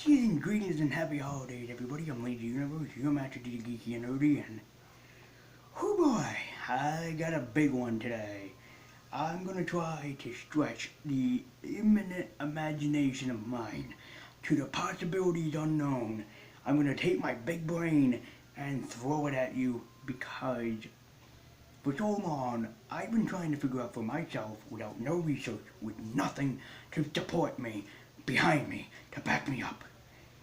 Season greetings and happy holidays, everybody. I'm Lady Universe, your master to the geeky and nerdy, and oh boy, I got a big one today. I'm gonna try to stretch the imminent imagination of mine to the possibilities unknown. I'm gonna take my big brain and throw it at you because for so long I've been trying to figure out for myself without no research, with nothing to support me, behind me, to back me up.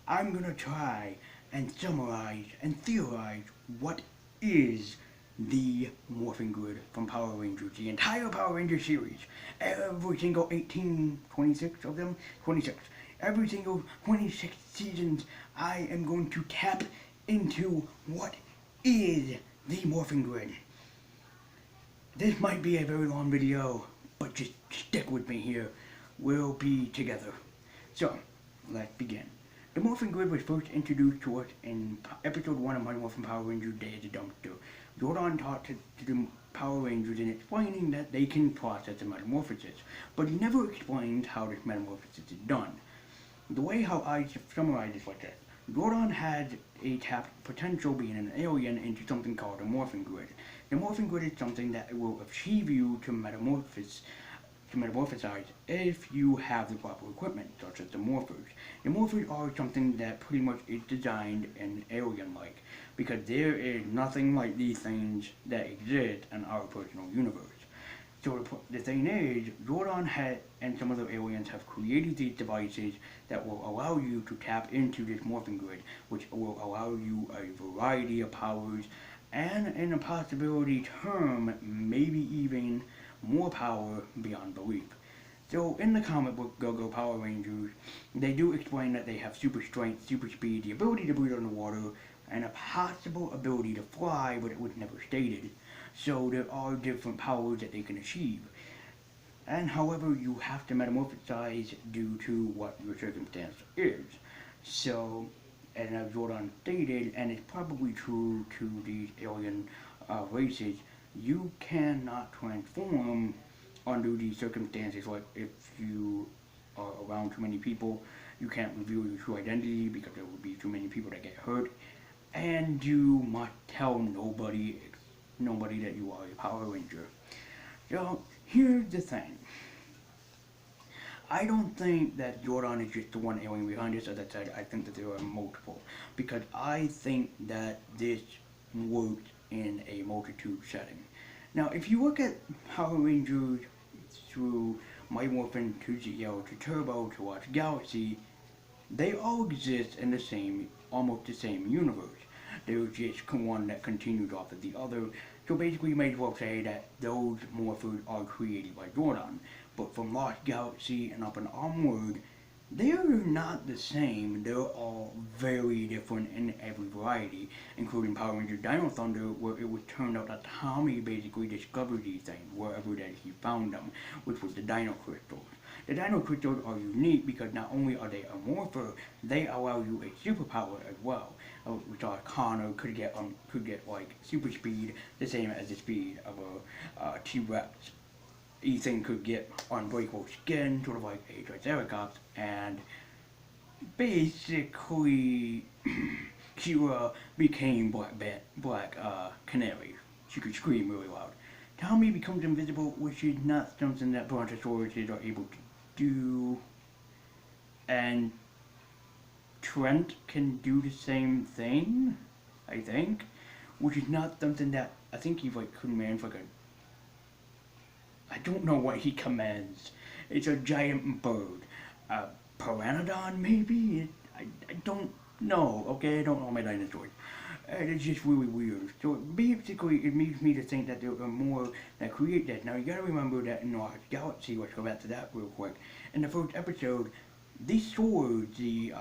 I'm gonna try and summarize and theorize what is the Morphing Grid from Power Rangers, the entire Power Ranger series. Every single 18, 26 of them, 26. Every single 26 seasons, I am going to tap into what is the Morphing Grid. This might be a very long video, but just stick with me here. We'll be together. So, let's begin. The Morphing Grid was first introduced to us in episode 1 of Mighty Morphin Power Rangers Day at the Dumpster. Zordon taught to the Power Rangers in explaining that they can process a metamorphosis, but he never explains how this metamorphosis is done. The way how I summarize is like this. Zordon had a tapped potential being an alien into something called a Morphing Grid. The Morphing Grid is something that will achieve you to metamorphosize if you have the proper equipment, such as the morphers. The morphers are something that pretty much is designed and alien-like, because there is nothing like these things that exist in our personal universe. So the thing is, Zordon and some other aliens have created these devices that will allow you to tap into this Morphing Grid, which will allow you a variety of powers, and in a possibility term, maybe even more power beyond belief. So in the comic book Go-Go Power Rangers, they do explain that they have super strength, super speed, the ability to breathe underwater, and a possible ability to fly, but it was never stated. So there are different powers that they can achieve. And however, you have to metamorphosize due to what your circumstance is. So, and as Zordon stated, and it's probably true to these alien races, you cannot transform under these circumstances. Like if you are around too many people, you can't reveal your true identity because there will be too many people that get hurt, and you must tell nobody that you are a Power Ranger. So here's the thing. I don't think that Zordon is just the one alien behind this. As I said, I think that there are multiple, because I think that this works in a multitude setting. Now, if you look at Power Rangers through Mighty Morphin to ZL to Turbo to Watch Galaxy, they all exist in the same, almost the same universe. There's just one that continues off of the other. So basically, you may as well say that those morphers are created by Zordon. But from Lost Galaxy and up and onward, they are not the same. They're all very different in every variety, including Power Ranger Dino Thunder, where it was turned out that Tommy basically discovered these things wherever that he found them, which was the Dino Crystals. The Dino Crystals are unique because not only are they a morpher, they allow you a superpower as well. We saw Connor could get like super speed, the same as the speed of a T-Rex. Ethan could get unbreakable skin, sort of like a Triceratops, and basically Kira became Black Canary. She could scream really loud. Tommy becomes invisible, which is not something that Brontosauruses are able to do, and Trent can do the same thing, I think, which is not something that I think he like commands like a. I don't know what he commands. It's a giant bird. Pteranodon, maybe? I don't know, okay? I don't know my dinosaurs. It's just really weird. So basically, it leads me to think that there are more that create that. Now, you gotta remember that in Lost Galaxy, let's go back to that real quick. In the first episode, these swords, the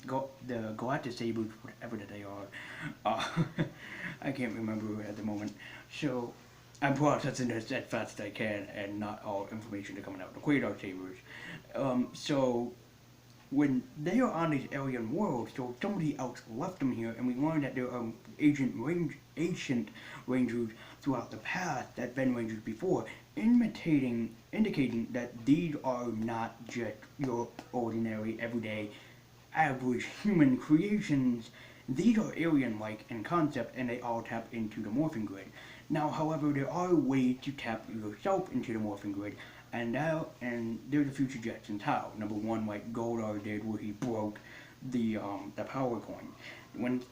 Galactus Sabers, whatever that they are, I can't remember at the moment. So, I'm processing this as fast as I can, and not all information is coming out. The Quasar Sabers. So, when they are on these alien worlds, so somebody else left them here, and we learned that there are ancient Rangers throughout the past that been Rangers before, indicating that these are not just your ordinary, everyday, average human creations. These are alien-like in concept, and they all tap into the morphing grid. Now, however, there are ways to tap yourself into the morphing grid, and there's a few suggestions how. Number one, like Goldar did, where he broke the power coin. When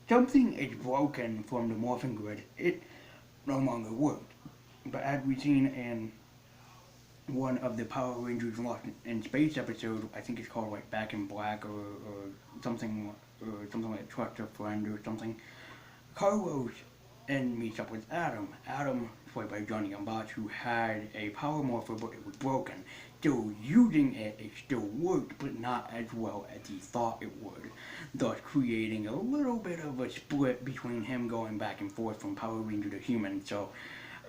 something is broken from the morphing grid, it no longer works. But as we've seen in one of the Power Rangers Lost in Space episode, I think it's called like Back in Black or something like Trust a Friend or something. Carlos and meets up with Adam. Adam, played by Johnny Gambach, who had a power morpher but it was broken. Still using it, it still worked, but not as well as he thought it would, thus creating a little bit of a split between him going back and forth from Power Ranger to human. So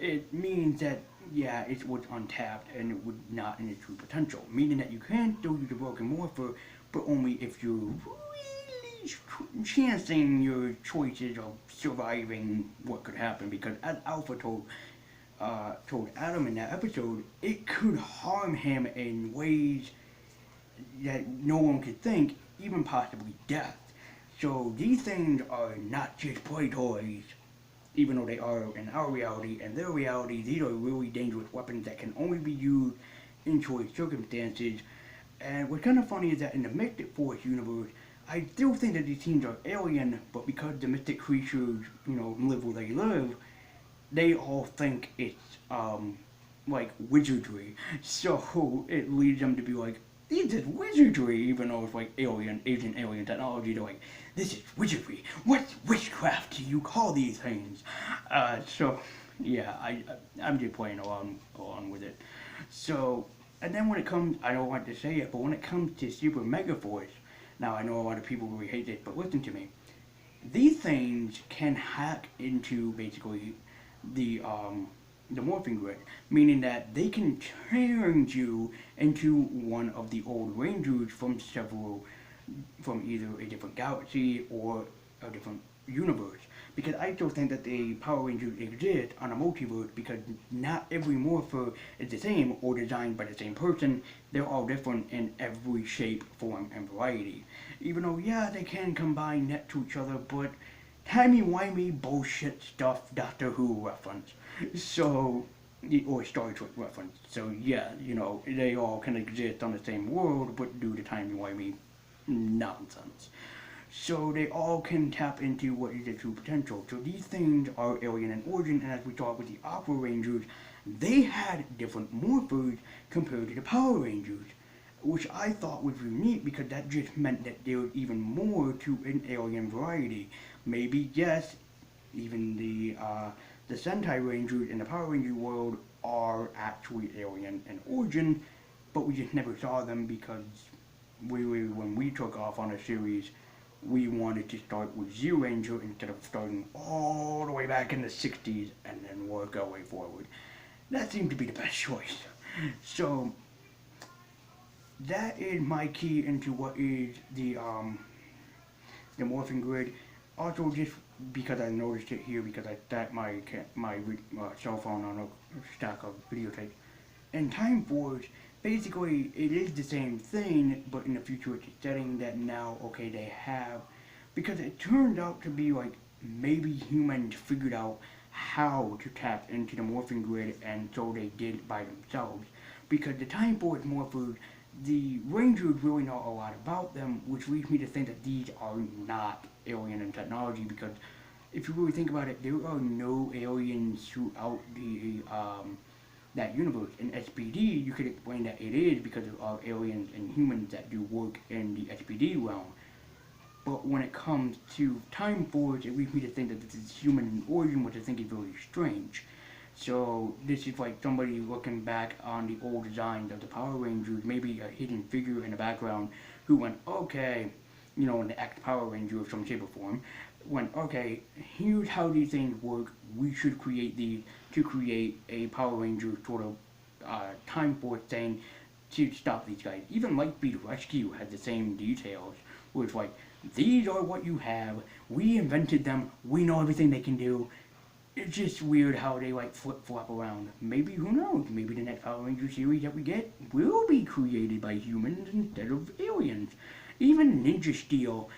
it means that, yeah, it was untapped and it was not in its true potential, meaning that you can still use a broken morpher, but only if you're really chancing your choices of surviving what could happen. Because as Alpha told Adam in that episode, it could harm him in ways that no one could think, even possibly death. So these things are not just play toys, even though they are in our reality. In their reality, these are really dangerous weapons that can only be used in choice circumstances. And what's kind of funny is that in the Mystic Force universe, I still think that these teams are alien, but because the mystic creatures, live where they live, they all think it's, like wizardry. So it leads them to be like, this is wizardry, even though it's like ancient alien technology. They're like, this is wizardry. What witchcraft do you call these things? So yeah, I'm just playing along with it. So, and then when it comes, I don't want to say it, but when it comes to Super Mega Force, now I know a lot of people really hate this, but listen to me. These things can hack into basically the morphing grid, meaning that they can turn you into one of the old Rangers from either a different galaxy or a different universe. Because I still think that the Power Rangers exist on a multiverse, because not every morpher is the same or designed by the same person. They're all different in every shape, form, and variety. Even though, yeah, they can combine next to each other, but timey-wimey bullshit stuff, Doctor Who reference. So, or Star Trek reference. So yeah, they all can exist on the same world, but due to timey-wimey nonsense. So they all can tap into what is their true potential. So these things are alien in origin, and as we saw with the Aqua Rangers, they had different morphers compared to the Power Rangers, which I thought was unique because that just meant that there was even more to an alien variety. Maybe, yes, even the Sentai Rangers in the Power Ranger world are actually alien in origin, but we just never saw them because when we took off on a series, we wanted to start with Zero Ranger instead of starting all the way back in the 60s and then work our way forward. That seemed to be the best choice. So that is my key into what is the morphing grid. Also, just because I noticed it here, because I stacked my cell phone on a stack of videotapes. In Time Force, basically, it is the same thing, but in a futuristic setting that now, okay, they have, because it turned out to be like maybe humans figured out how to tap into the morphing grid, and so they did it by themselves. Because the Time Force morphers, the Rangers really know a lot about them, which leads me to think that these are not alien in technology, because if you really think about it, there are no aliens throughout the that universe. In SPD, you could explain that it is because there are aliens and humans that do work in the SPD realm. But when it comes to Time Force, it leads me to think that this is human in origin, which I think is very strange. So this is like somebody looking back on the old designs of the Power Rangers, maybe a hidden figure in the background who went, okay, in the X-Power Ranger of some shape or form, went, okay, here's how these things work, we should create these to create a Power Ranger sort of Time Force thing to stop these guys. Even Lightspeed Rescue had the same details, where it's like, these are what you have, we invented them, we know everything they can do, it's just weird how they like flip-flop around. Maybe, who knows, maybe the next Power Ranger series that we get will be created by humans instead of aliens. Even Ninja Steel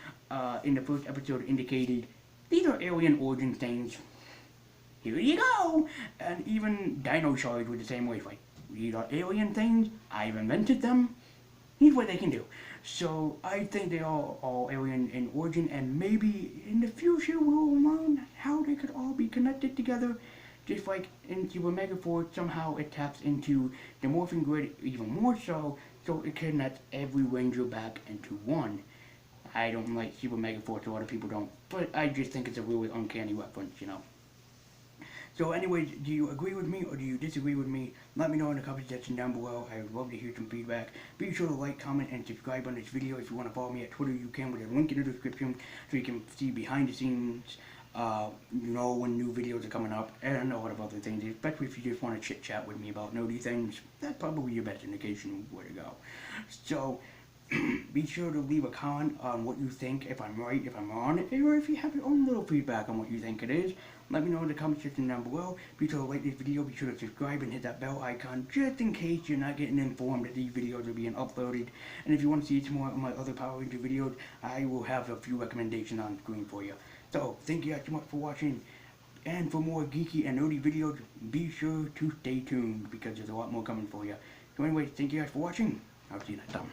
in the first episode indicated these are alien origin things. Here you go! And even dinosaurs were the same way. Like, these are alien things, I've invented them, here's what they can do. So I think they are all alien in origin, and maybe in the future we'll learn how they could all be connected together. Just like in Super Megaforce, somehow it taps into the Morphing Grid even more so it connects every Ranger back into one. I don't like Super Megaforce, a lot of people don't, but I just think it's a really uncanny reference, you know. So anyways, do you agree with me or do you disagree with me? Let me know in the comment section down below. I would love to hear some feedback. Be sure to like, comment, and subscribe on this video. If you want to follow me at Twitter, you can with a link in the description so you can see behind the scenes, know when new videos are coming up, and a lot of other things. Especially if you just want to chit chat with me about nerdy things, that's probably your best indication of where to go. So be sure to leave a comment on what you think, if I'm right, if I'm wrong, or if you have your own little feedback on what you think it is. Let me know in the comment section down below. Be sure to like this video, be sure to subscribe and hit that bell icon just in case you're not getting informed that these videos are being uploaded. And if you want to see some more of my other Power Ranger videos, I will have a few recommendations on screen for you. So, thank you guys so much for watching. And for more geeky and nerdy videos, be sure to stay tuned because there's a lot more coming for you. So anyways, thank you guys for watching. I'll see you next time.